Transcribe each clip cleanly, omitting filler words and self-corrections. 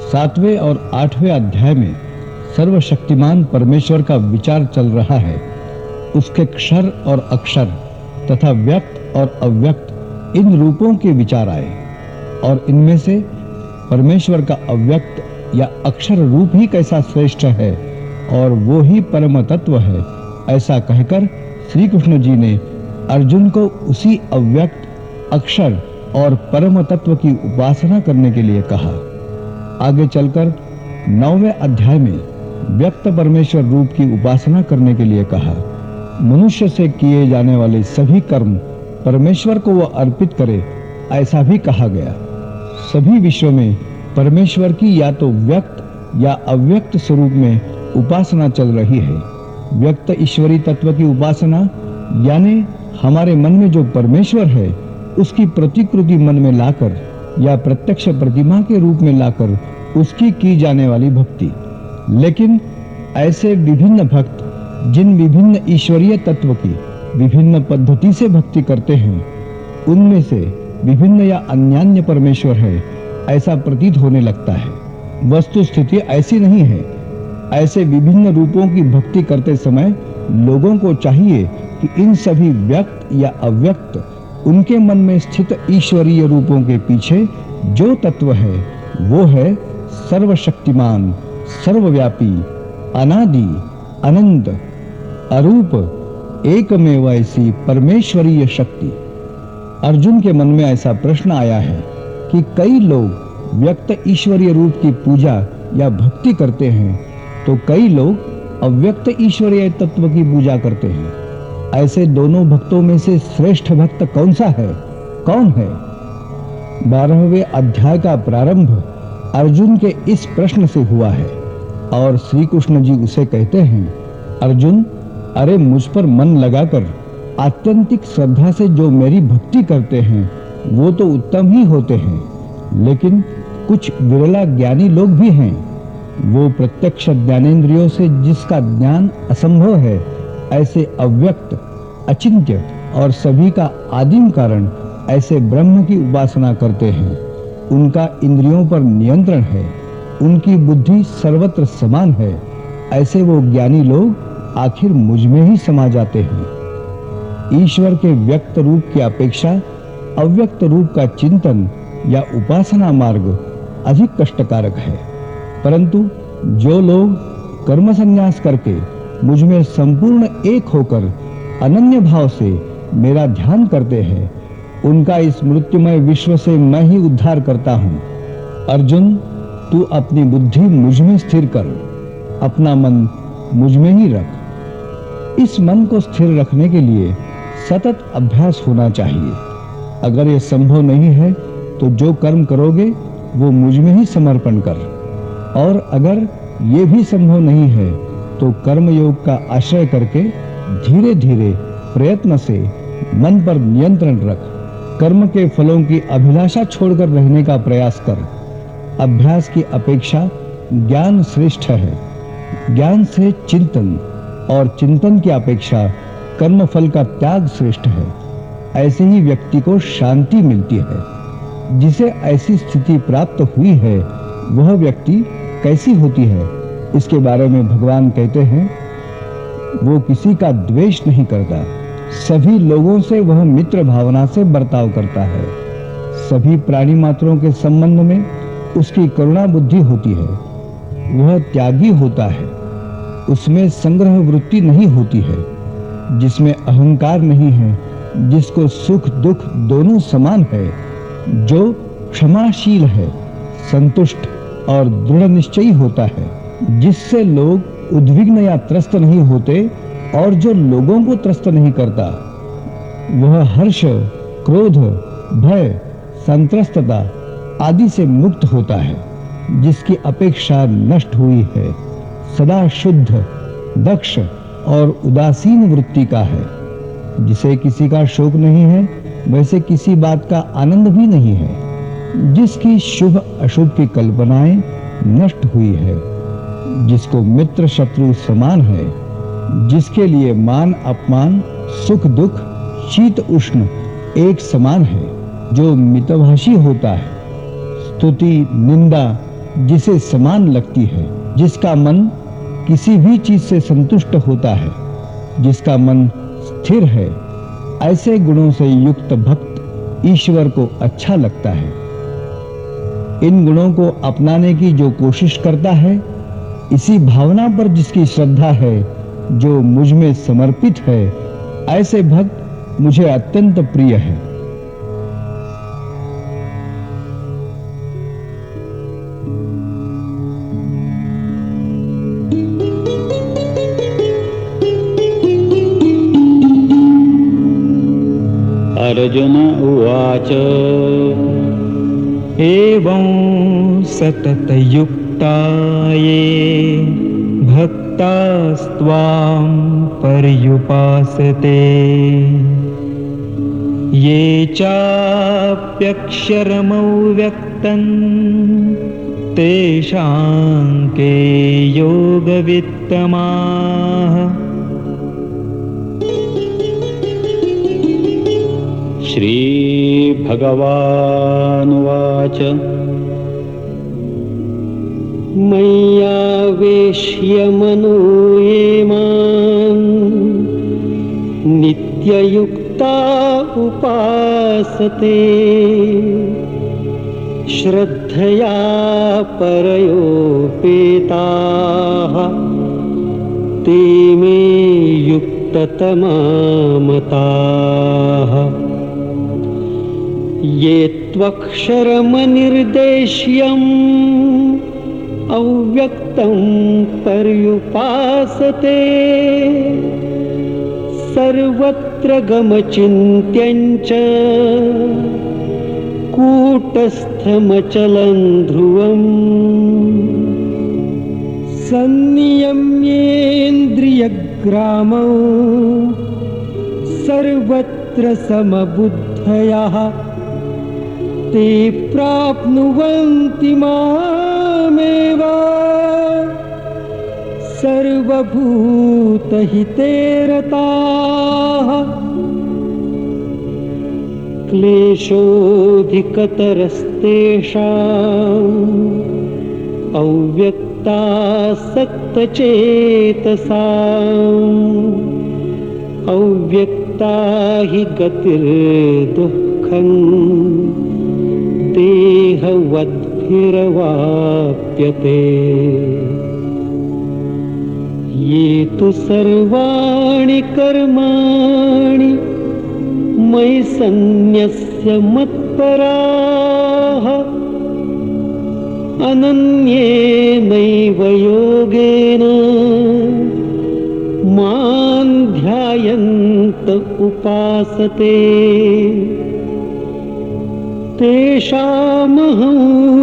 7वें और 8वें अध्याय में सर्वशक्तिमान परमेश्वर का विचार चल रहा है। उसके क्षर और अक्षर तथा व्यक्त और अव्यक्त इन रूपों के विचार आए और इनमें से परमेश्वर का अव्यक्त या अक्षर रूप ही कैसा श्रेष्ठ है और वो ही परम तत्व है, ऐसा कहकर श्री कृष्ण जी ने अर्जुन को उसी अव्यक्त अक्षर और परम तत्व की उपासना करने के लिए कहा। आगे चलकर 9वें अध्याय में व्यक्त परमेश्वर रूप की उपासना करने के लिए कहा। मनुष्य से किए जाने वाले सभी कर्म परमेश्वर को वह अर्पित करे, ऐसा भी कहा गया। सभी विश्व में परमेश्वर की या तो व्यक्त या अव्यक्त स्वरूप में उपासना चल रही है। व्यक्त ईश्वरी तत्व की उपासना यानी हमारे मन में जो परमेश्वर है उसकी प्रतिकृति मन में लाकर या प्रत्यक्ष प्रतिमा के रूप में लाकर उसकी की जाने वाली भक्ति। लेकिन ऐसे विभिन्न भक्त जिन विभिन्न ईश्वरीय तत्व की विभिन्न पद्धति से भक्ति करते हैं, उनमें से विभिन्न या अन्यान्य परमेश्वर है, ऐसा प्रतीत होने लगता है। वस्तु स्थिति ऐसी नहीं है। ऐसे विभिन्न रूपों की भक्ति करते समय लोगों को चाहिए कि इन सभी व्यक्त या अव्यक्त उनके मन में स्थित ईश्वरीय रूपों के पीछे जो तत्व है वो है सर्वशक्तिमान, सर्वव्यापी, अनादि, अनंत, अरूप, एकमेवैसी परमेश्वरीय शक्ति। अर्जुन के मन में ऐसा प्रश्न आया है कि कई लोग व्यक्त ईश्वरीय रूप की पूजा या भक्ति करते हैं तो कई लोग अव्यक्त ईश्वरीय तत्व की पूजा करते हैं। ऐसे दोनों भक्तों में से श्रेष्ठ भक्त कौन सा है, कौन है? 12वें अध्याय का प्रारंभ अर्जुन के इस प्रश्न से हुआ है और श्री कृष्ण जी उसे कहते हैं, अर्जुन, अरे मुझ पर मन लगाकर आत्यंतिक श्रद्धा से जो मेरी भक्ति करते हैं वो तो उत्तम ही होते हैं, लेकिन कुछ विरला ज्ञानी लोग भी हैं। वो प्रत्यक्ष ज्ञानेंद्रियों से जिसका ज्ञान असंभव है, ऐसे अव्यक्त, अचिंत्य और सभी का आदिम कारण ऐसे ब्रह्म की उपासना करते हैं। उनका इंद्रियों पर नियंत्रण है, उनकी बुद्धि सर्वत्र समान है। ऐसे वो ज्ञानी लोग आखिर मुझ में ही समा जाते हैं। ईश्वर के व्यक्त रूप की अपेक्षा अव्यक्त रूप का चिंतन या उपासना मार्ग अधिक कष्टकारक है, परंतु जो लोग कर्म संन्यास करके मुझ में संपूर्ण एक होकर अनन्य भाव से मेरा ध्यान करते हैं, उनका इस मृत्युमय विश्व से मैं ही उद्धार करता हूँ। अर्जुन, तू अपनी बुद्धि मुझ में स्थिर कर, अपना मन मुझ में ही रख। इस मन को स्थिर रखने के लिए सतत अभ्यास होना चाहिए। अगर यह संभव नहीं है तो जो कर्म करोगे वो मुझ में ही समर्पण कर, और अगर ये भी संभव नहीं है तो कर्म योग का आश्रय करके धीरे धीरे प्रयत्न से मन पर नियंत्रण रख। कर्म के फलों की अभिलाषा छोड़कर रहने का प्रयास कर। अभ्यास की अपेक्षा ज्ञान श्रेष्ठ है। ज्ञान से चिंतन और चिंतन की अपेक्षा कर्म फल का त्याग श्रेष्ठ है। ऐसे ही व्यक्ति को शांति मिलती है। जिसे ऐसी स्थिति प्राप्त हुई है वह व्यक्ति कैसी होती है, इसके बारे में भगवान कहते हैं, वो किसी का द्वेष नहीं करता, सभी लोगों से वह मित्र भावना से बर्ताव करता है। सभी प्राणी मात्रों के संबंध में उसकी करुणा बुद्धि होती है। वह त्यागी होता है, उसमें संग्रह वृत्ति नहीं होती है, जिसमें अहंकार नहीं है, जिसको सुख दुख दोनों समान है, जो क्षमाशील है, संतुष्ट और दृढ़ निश्चयी होता है, जिससे लोग उद्विग्न या त्रस्त नहीं होते और जो लोगों को त्रस्त नहीं करता। वह हर्ष, क्रोध, भय, संत्रस्तता आदि से मुक्त होता है, जिसकी अपेक्षा नष्ट हुई है, सदा शुद्ध, दक्ष और उदासीन वृत्ति का है। जिसे किसी का शोक नहीं है, वैसे किसी बात का आनंद भी नहीं है, जिसकी शुभ अशुभ की कल्पनाएं नष्ट हुई है, जिसको मित्र शत्रु समान है, जिसके लिए मान अपमान, सुख दुख, शीत उष्ण एक समान है, जो मितभाषी होता है, स्तुति निंदा जिसे समान लगती है, जिसका मन किसी भी चीज से संतुष्ट होता है, जिसका मन स्थिर है, ऐसे गुणों से युक्त भक्त ईश्वर को अच्छा लगता है। इन गुणों को अपनाने की जो कोशिश करता है, इसी भावना पर जिसकी श्रद्धा है, जो मुझ में समर्पित है, ऐसे भक्त मुझे अत्यंत प्रिय है। अर्जुन उवाच एवं सततयुक्ता ये भक्तास्त्वां पर्युपासते ये चाप्यक्षरमव्यक्तं तेषां के योगवित्तमाः। श्रीभगवानुवाच मय्यावेश्य मनो ये मां नित्ययुक्ता उपासते श्रद्धया परयोपेताः ते मे युक्ततमा मताः। ये त्वक्षरमनिर्देश्यम् अव्यक्तं पर्युपासते सर्वत्र गमचिन्त्यं च कूटस्थमचलं ध्रुवम्। संनियम्येन्द्रियग्रामौ सर्वत्र समबुद्धयः ते प्राप्नुवन्ति मामेव सर्वभूतहिते रताः। क्लेशोऽधिकतरस्तेषाम् अव्यक्तासक्तचेतसाम् अव्यक्ता हि गतिर्दुःखम् देहवद्भिरवाप्यते। ये तु सर्वाणि कर्माणि मयि सन्न्यस्य मत्पराः अनन्येनैव योगेन मां ध्यायन्त उपासते तेषामहं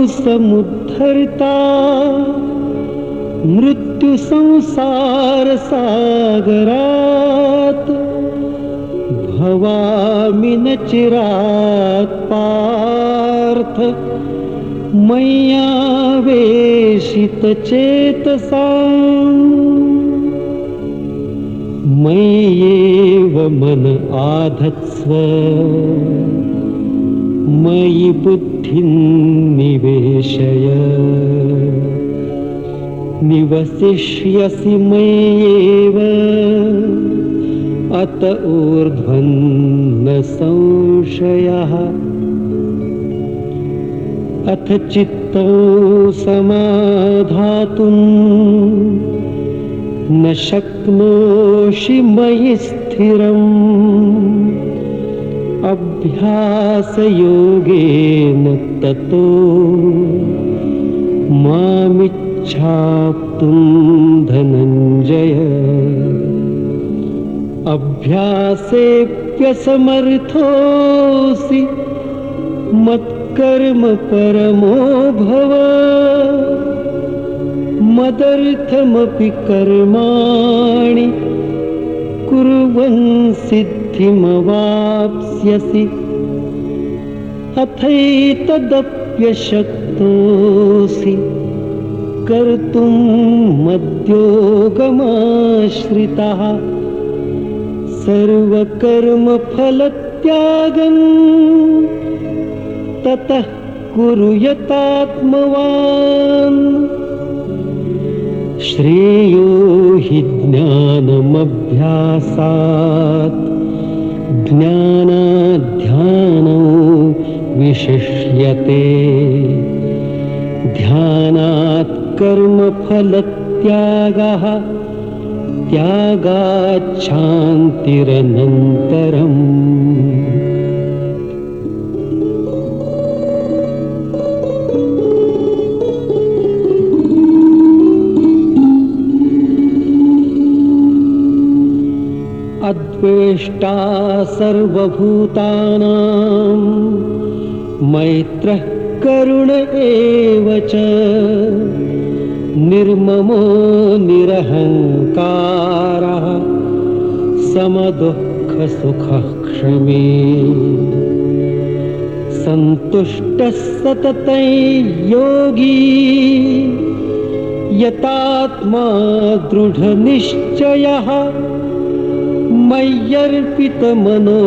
समुद्धर्ता मृत्युसंसारसागरात् भवामि न चिरात् पार्थ मय्यावेशितचेतसाम्। मय्येव मन आधत्स्व मयि बुद्धिं निवेशय निवसिष्यसि मय्येव अत ऊर्ध्वं न संशयः। अथ चित्तं समाधातुं न शक्नोषि मयि स्थिरम् अभ्यासयोगेन ततो मामिच्छाप्तुं धनञ्जय। अभ्यासेऽप्यसमर्थोऽसि मत्कर्म परमो भव मदर्थमपि कर्माणि कुर्वन् सिद्धिमवाप्स्यसि। अथैतदप्यशक्तोऽसि कर्तुं मद्योगमाश्रितः सर्वकर्मफलत्यागं ततः कुरु यतात्मवान् श्रेयो हि ज्ञानमभ्यासात् ज्ञानाध्यानो विशिष्यते ध्यानात् कर्मफलत्यागः त्यागात् शान्तिरनन्तरम् अद्वेष्टा सर्वभूतानां मैत्रः करुण एव च निर्ममो निरहङ्कारः समदुःखसुखः क्षमे सन्तुष्टः सततं योगी यतात्मा दृढनिश्चयः मय्यर्पितमनो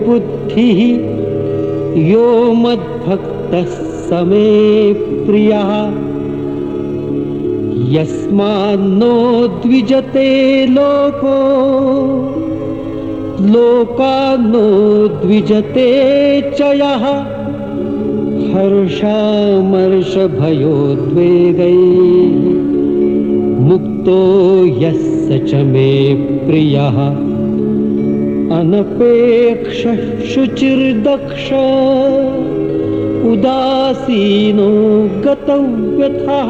बुद्धिः यो मद्भक्तः स मे प्रियः यस्मान्नो द्विजते लोको लोकान्नो द्विजते च यः हर्षामर्षभयोद्वेगैः मुक्तो यः स च मे प्रियः अनपेक्षः शुचिर्दक्ष उदासीनो गतव्यथः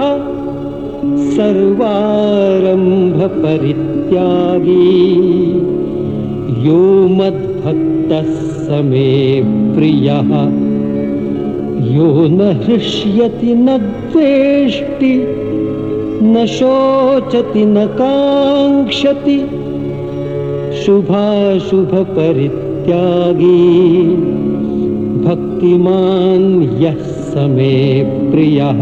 सर्वारम्भपरित्यागी यो मद्भक्तः स मे प्रियः यो न हृष्यति न द्वेष्टि न शोचति न काङ्क्षति शुभाशुभपरित्यागी भक्तिमान् यः स मे प्रियः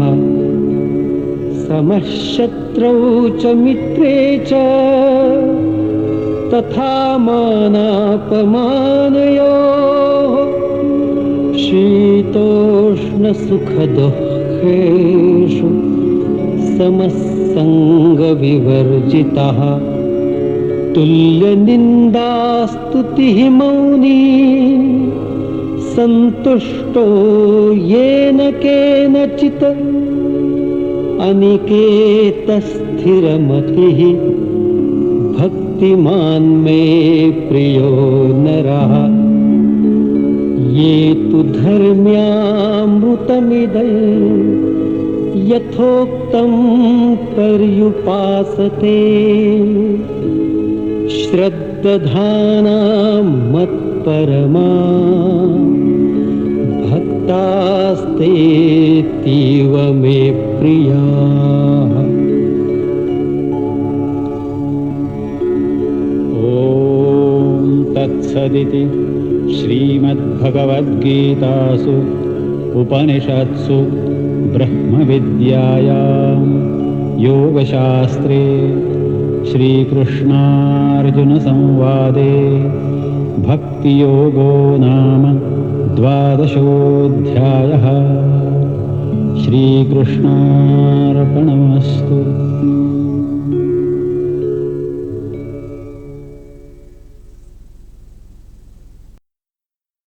समः शत्रौ च मित्रे च तथा मानापमानयोः शीतोष्णसुखदुःखेषु समः सङ्गविवर्जितः तुल्यनिन्दास्तुतिः मौनी सन्तुष्टो येन केनचित् अनिकेतस्थिरमतिः भक्तिमान् मे प्रियो नरः ये तु धर्म्यामृतमिदं यथोक्तं पर्युपासते श्रद्दधाना मत्परमा भक्तास्तेतीव मे प्रियाः। ॐ तत्सदिति श्रीमद्भगवद्गीतासु उपनिषत्सु ब्रह्मविद्यायां योगशास्त्रे श्रीकृष्णार्जुनसंवादे भक्तियोगो नाम 12 श्रीकृष्णार्पणमस्तु।